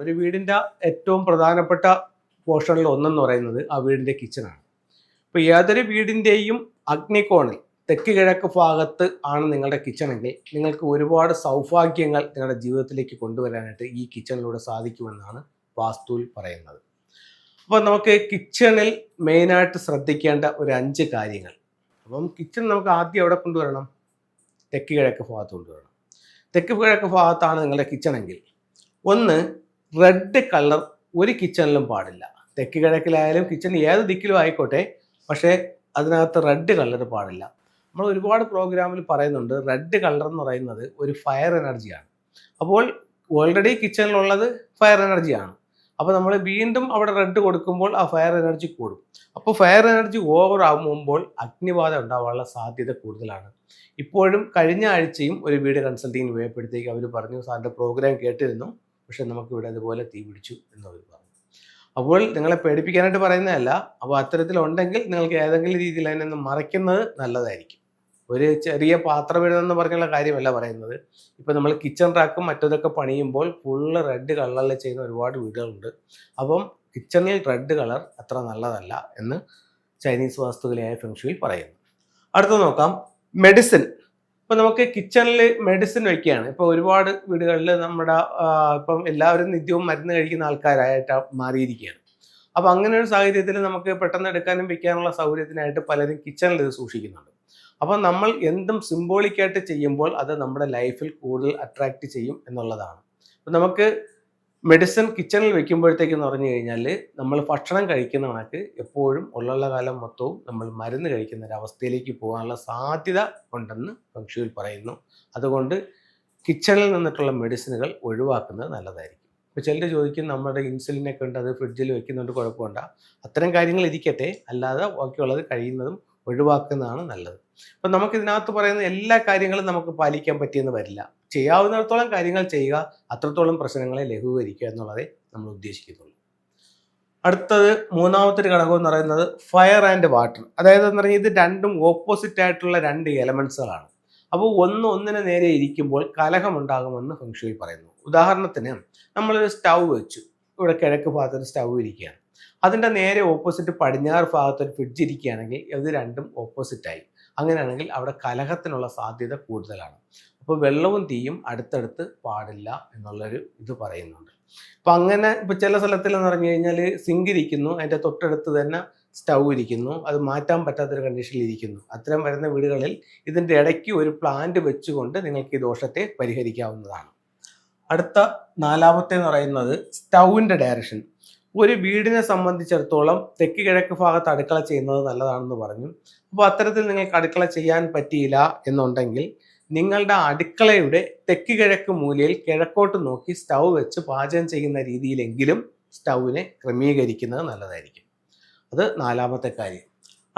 ഒരു വീടിൻ്റെ ഏറ്റവും പ്രധാനപ്പെട്ട പോർഷനിൽ ഒന്നെന്ന് പറയുന്നത് ആ വീടിൻ്റെ കിച്ചണാണ്. ഇപ്പോൾ ഏതൊരു വീടിൻ്റെയും അഗ്നികോണിൽ തെക്ക് കിഴക്ക് ഭാഗത്ത് ആണ് നിങ്ങളുടെ കിച്ചണെങ്കിൽ നിങ്ങൾക്ക് ഒരുപാട് സൗഭാഗ്യങ്ങൾ നിങ്ങളുടെ ജീവിതത്തിലേക്ക് കൊണ്ടുവരാനായിട്ട് ഈ കിച്ചണിലൂടെ സാധിക്കുമെന്നാണ് വാസ്തുവിൽ പറയുന്നത്. അപ്പോൾ നമുക്ക് കിച്ചണിൽ മെയിനായിട്ട് ശ്രദ്ധിക്കേണ്ട ഒരു 5 കാര്യങ്ങൾ. അപ്പം കിച്ചൺ നമുക്ക് ആദ്യം എവിടെ കൊണ്ടുവരണം? തെക്ക് കിഴക്ക് ഭാഗത്ത് കൊണ്ടുവരണം. തെക്ക് കിഴക്ക് ഭാഗത്താണ് നിങ്ങളുടെ കിച്ചണെങ്കിൽ ഒന്ന്, റെഡ് കളർ ഒരു കിച്ചണിലും പാടില്ല. തെക്ക് കിഴക്കിലായാലും കിച്ചൺ ഏത് ദിക്കിലും ആയിക്കോട്ടെ, പക്ഷേ അതിനകത്ത് റെഡ് കളർ പാടില്ല. നമ്മൾ ഒരുപാട് പ്രോഗ്രാമിൽ പറയുന്നുണ്ട് റെഡ് കളർ എന്ന് പറയുന്നത് ഒരു ഫയർ എനർജിയാണ്. അപ്പോൾ ഓൾറെഡി കിച്ചണിലുള്ളത് ഫയർ എനർജിയാണ്. അപ്പോൾ നമ്മൾ വീണ്ടും അവിടെ റെഡ് കൊടുക്കുമ്പോൾ ആ ഫയർ എനർജി കൂടും. അപ്പോൾ ഫയർ എനർജി ഓവർ ആകുമ്പോൾ അഗ്നിബാധ ഉണ്ടാവാനുള്ള സാധ്യത കൂടുതലാണ്. ഇപ്പോഴും കഴിഞ്ഞ ആഴ്ചയും ഒരു വീട് കൺസൾട്ടിങ്ങിന് പോയപ്പോഴത്തേക്ക് അവർ പറഞ്ഞു, സാറിൻ്റെ പ്രോഗ്രാം കേട്ടിരുന്നു, പക്ഷെ നമുക്കിവിടെ അതുപോലെ തീ പിടിച്ചു എന്നവർ പറഞ്ഞു. അപ്പോൾ നിങ്ങളെ പേടിപ്പിക്കാനായിട്ട് പറയുന്നതല്ല. അപ്പോൾ അത്തരത്തിലുണ്ടെങ്കിൽ നിങ്ങൾക്ക് ഏതെങ്കിലും രീതിയിൽ അതിനൊന്ന് മറയ്ക്കുന്നത് നല്ലതായിരിക്കും. ഒരു ചെറിയ പാത്രം ഇടുന്നെന്ന് പറഞ്ഞുള്ള കാര്യമല്ല പറയുന്നത്. ഇപ്പം നമ്മൾ കിച്ചൺ റാക്കും മറ്റതൊക്കെ പണിയുമ്പോൾ ഫുള്ള് റെഡ് കളറിൽ ചെയ്യുന്ന ഒരുപാട് വീടുകളുണ്ട്. അപ്പം കിച്ചണിൽ റെഡ് കളർ അത്ര നല്ലതല്ല എന്ന് ചൈനീസ് വാസ്തുകലയായ ഫെങ്ഷുയിൽ പറയുന്നു. അടുത്ത നോക്കാം, മെഡിസിൻ. ഇപ്പം നമുക്ക് കിച്ചണിൽ മെഡിസിൻ വയ്ക്കുകയാണ്. ഇപ്പോൾ ഒരുപാട് വീടുകളിൽ നമ്മുടെ ഇപ്പം എല്ലാവരും നിത്യവും മരുന്ന് കഴിക്കുന്ന ആൾക്കാരായിട്ട് മാറിയിരിക്കുകയാണ്. അപ്പോൾ അങ്ങനെ ഒരു സാഹചര്യത്തിൽ നമുക്ക് പെട്ടെന്ന് എടുക്കാനും വയ്ക്കാനുള്ള സൗകര്യത്തിനായിട്ട് പലരും കിച്ചണിൽ ഇത് സൂക്ഷിക്കുന്നുണ്ട്. അപ്പം നമ്മൾ എന്തും സിംബോളിക്കായിട്ട് ചെയ്യുമ്പോൾ അത് നമ്മുടെ ലൈഫിൽ കൂടുതൽ അട്രാക്റ്റ് ചെയ്യും എന്നുള്ളതാണ്. അപ്പം നമുക്ക് മെഡിസിൻ കിച്ചണിൽ വെക്കുമ്പോഴത്തേക്കെന്ന് പറഞ്ഞു കഴിഞ്ഞാൽ നമ്മൾ ഭക്ഷണം കഴിക്കുന്ന കണക്ക് എപ്പോഴും ഉള്ള കാലം മൊത്തവും നമ്മൾ മരുന്ന് കഴിക്കുന്ന ഒരവസ്ഥയിലേക്ക് പോകാനുള്ള സാധ്യത ഉണ്ടെന്ന് ഫെങ്ഷുയിൽ പറയുന്നു. അതുകൊണ്ട് കിച്ചണിൽ നിന്നിട്ടുള്ള മെഡിസിനുകൾ ഒഴിവാക്കുന്നത് നല്ലതായിരിക്കും. ഇപ്പോൾ ചിലർ ചോദിക്കും, നമ്മുടെ ഇൻസുലിനൊക്കെ ഉണ്ട്, അത് ഫ്രിഡ്ജിൽ വെക്കുന്നുണ്ട്, കുഴപ്പമുണ്ട. അത്തരം കാര്യങ്ങൾ ഇരിക്കട്ടെ, അല്ലാതെ ബാക്കിയുള്ളത് കഴിയുന്നതും ഒഴിവാക്കുന്നതാണ് നല്ലത്. അപ്പം നമുക്കിതിനകത്ത് പറയുന്ന എല്ലാ കാര്യങ്ങളും നമുക്ക് പാലിക്കാൻ പറ്റിയെന്ന് വരില്ല. ചെയ്യാവുന്നിടത്തോളം കാര്യങ്ങൾ ചെയ്യുക, അത്രത്തോളം പ്രശ്നങ്ങളെ ലഘൂകരിക്കുക എന്നുള്ളതേ നമ്മൾ ഉദ്ദേശിക്കുന്നുള്ളൂ. അടുത്തത് മൂന്നാമത്തെ ഒരു ഘടകം എന്ന് പറയുന്നത് ഫയർ ആൻഡ് വാട്ടർ. അതായത് എന്ന് പറഞ്ഞാൽ ഇത് രണ്ടും ഓപ്പോസിറ്റ് ആയിട്ടുള്ള 2 എലമെന്റ്സുകളാണ്. അപ്പോൾ ഒന്നിന് നേരെ ഇരിക്കുമ്പോൾ കലഹമുണ്ടാകുമെന്ന് ഫെങ്ഷുയി പറയുന്നു. ഉദാഹരണത്തിന് നമ്മളൊരു സ്റ്റൗ വെച്ചു, ഇവിടെ കിഴക്ക് ഭാഗത്തൊരു സ്റ്റൗ ഇരിക്കുകയാണ്. അതിൻ്റെ നേരെ ഓപ്പോസിറ്റ് പടിഞ്ഞാറ് ഭാഗത്തൊരു ഫ്രിഡ്ജ് ഇരിക്കുകയാണെങ്കിൽ ഇത് രണ്ടും ഓപ്പോസിറ്റായി. അങ്ങനെയാണെങ്കിൽ അവിടെ കലഹത്തിനുള്ള സാധ്യത കൂടുതലാണ്. അപ്പോൾ വെള്ളവും തീയും അടുത്തടുത്ത് പാടില്ല എന്നുള്ളൊരു ഇത് പറയുന്നുണ്ട്. അപ്പം അങ്ങനെ ഇപ്പോൾ ചില സ്ഥലത്തിൽ എന്ന് പറഞ്ഞു കഴിഞ്ഞാൽ സിങ്ക് ഇരിക്കുന്നു, അതിൻ്റെ തൊട്ടടുത്ത് തന്നെ സ്റ്റൗ ഇരിക്കുന്നു, അത് മാറ്റാൻ പറ്റാത്തൊരു കണ്ടീഷനിൽ ഇരിക്കുന്നു. അത്തരം വരുന്ന വീടുകളിൽ ഇതിൻ്റെ ഇടയ്ക്ക് ഒരു പ്ലാന്റ് വെച്ചുകൊണ്ട് നിങ്ങൾക്ക് ഈ ദോഷത്തെ പരിഹരിക്കാവുന്നതാണ്. അടുത്ത 4ാമത്തെ എന്ന് പറയുന്നത് സ്റ്റൗവിൻ്റെ ഡയറക്ഷൻ. ഒരു വീടിനെ സംബന്ധിച്ചിടത്തോളം തെക്ക് കിഴക്ക് ഭാഗത്ത് അടുക്കള ചെയ്യുന്നത് നല്ലതാണെന്ന് പറഞ്ഞു. അപ്പോൾ അത്തരത്തിൽ നിങ്ങൾക്ക് അടുക്കള ചെയ്യാൻ പറ്റിയില്ല എന്നുണ്ടെങ്കിൽ നിങ്ങളുടെ അടുക്കളയുടെ തെക്ക് കിഴക്ക് മൂലയിൽ കിഴക്കോട്ട് നോക്കി സ്റ്റൗ വെച്ച് പാചകം ചെയ്യുന്ന രീതിയിലെങ്കിലും സ്റ്റൗവിനെ ക്രമീകരിക്കുന്നത് നല്ലതായിരിക്കും. അത് 4ാമത്തെ കാര്യം.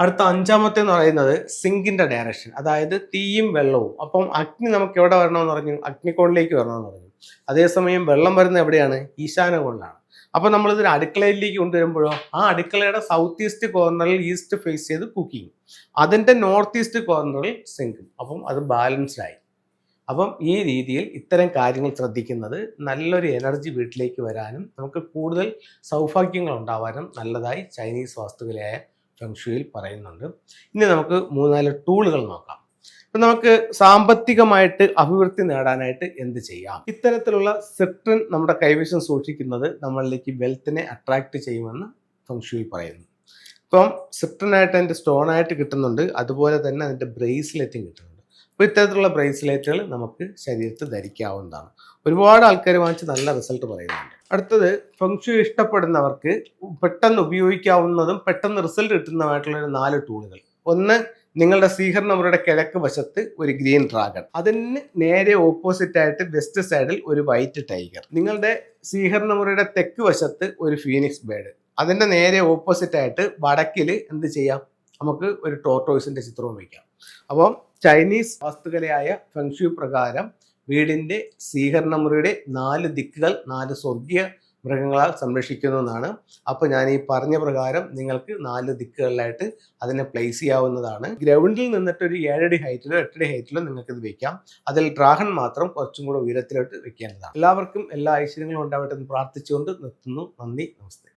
അടുത്ത 5ാമത്തെ എന്ന് പറയുന്നത് സിങ്കിൻ്റെ ഡയറക്ഷൻ, അതായത് തീയും വെള്ളവും. അപ്പം അഗ്നി നമുക്ക് എവിടെ വരണമെന്ന് പറഞ്ഞു? അഗ്നികോണിലേക്ക് വരണമെന്ന് പറഞ്ഞു. അതേസമയം വെള്ളം വരുന്നത് എവിടെയാണ്? ഈശാന കോണിലാണ്. അപ്പോൾ നമ്മളിതൊരു അടുക്കളയിലേക്ക് കൊണ്ടുവരുമ്പോഴോ ആ അടുക്കളയുടെ സൗത്ത് ഈസ്റ്റ് കോർണറിൽ ഈസ്റ്റ് ഫേസ് ചെയ്ത് കുക്കിംഗ്, അതിൻ്റെ നോർത്ത് ഈസ്റ്റ് കോർണറിൽ സിങ്കും. അപ്പം അത് ബാലൻസ്ഡ് ആയി. അപ്പം ഈ രീതിയിൽ ഇത്തരം കാര്യങ്ങൾ ശ്രദ്ധിക്കുന്നത് നല്ലൊരു എനർജി വീട്ടിലേക്ക് വരാനും നമുക്ക് കൂടുതൽ സൗഭാഗ്യങ്ങൾ ഉണ്ടാവാനും നല്ലതായി ചൈനീസ് വാസ്തുകലയായ ഫെങ്ഷുയിൽ പറയുന്നുണ്ട്. ഇനി നമുക്ക് 3-4 ടൂളുകൾ നോക്കാം. അപ്പം നമുക്ക് സാമ്പത്തികമായിട്ട് അഭിവൃദ്ധി നേടാനായിട്ട് എന്ത് ചെയ്യാം? ഇത്തരത്തിലുള്ള സിട്രിൻ നമ്മുടെ കൈവശം സൂക്ഷിക്കുന്നത് നമ്മളിലേക്ക് വെൽത്തിനെ അട്രാക്റ്റ് ചെയ്യുമെന്ന് ഫെങ്ഷുയി പറയുന്നു. ഇപ്പം സിട്രിനായിട്ട് അതിൻ്റെ സ്റ്റോണായിട്ട് കിട്ടുന്നുണ്ട്, അതുപോലെ തന്നെ അതിൻ്റെ ബ്രേസ്ലെറ്റും കിട്ടുന്നുണ്ട്. അപ്പോൾ ഇത്തരത്തിലുള്ള ബ്രേസ്ലെറ്റുകൾ നമുക്ക് ശരീരത്തിൽ ധരിക്കാവുന്നതാണ്. ഒരുപാട് ആൾക്കാർ വാങ്ങിച്ച് നല്ല റിസൾട്ട് പറയുന്നുണ്ട്. അടുത്തത് ഫെങ്ഷുയി ഇഷ്ടപ്പെടുന്നവർക്ക് പെട്ടെന്ന് ഉപയോഗിക്കാവുന്നതും പെട്ടെന്ന് റിസൾട്ട് കിട്ടുന്നതുമായിട്ടുള്ള 4 ടൂളുകൾ. ഒന്ന്, നിങ്ങളുടെ സ്വീകരണമുറിയുടെ കിഴക്ക് വശത്ത് ഒരു ഗ്രീൻ ഡ്രാഗൺ, അതിന് നേരെ ഓപ്പോസിറ്റ് ആയിട്ട് വെസ്റ്റ് സൈഡിൽ ഒരു വൈറ്റ് ടൈഗർ. നിങ്ങളുടെ സ്വീകരണമുറിയുടെ തെക്ക് വശത്ത് ഒരു ഫീനിക്സ് ബേർഡ്, അതിൻ്റെ നേരെ ഓപ്പോസിറ്റ് ആയിട്ട് വടക്കിൽ എന്ത് ചെയ്യാം? നമുക്ക് ഒരു ടോർട്ടോയ്സിൻ്റെ ചിത്രവും വയ്ക്കാം. അപ്പം ചൈനീസ് വാസ്തുകലയായ ഫെങ്ഷുയി പ്രകാരം വീടിൻ്റെ സ്വീകരണമുറിയുടെ 4 ദിക്കുകൾ 4 സ്വർഗീയ മൃഗങ്ങളാൽ സംരക്ഷിക്കുന്നതാണ്. അപ്പോൾ ഞാൻ ഈ പറഞ്ഞ പ്രകാരം നിങ്ങൾക്ക് 4 ദിക്കുകളിലായിട്ട് അതിനെ പ്ലേസ് ചെയ്യാവുന്നതാണ്. ഗ്രൗണ്ടിൽ നിന്നിട്ട് ഒരു 7 അടി ഹൈറ്റിലോ 8 അടി ഹൈറ്റിലോ നിങ്ങൾക്ക് ഇത് വെക്കാം. അതിൽ ഡ്രാഗൺ മാത്രം കുറച്ചും കൂടെ ഉയരത്തിലോട്ട് വെക്കേണ്ടതാണ്. എല്ലാവർക്കും എല്ലാ ഐശ്വര്യങ്ങളും ഉണ്ടാവട്ടെ എന്ന് പ്രാർത്ഥിച്ചുകൊണ്ട് നിർത്തുന്നു. നന്ദി, നമസ്തേ.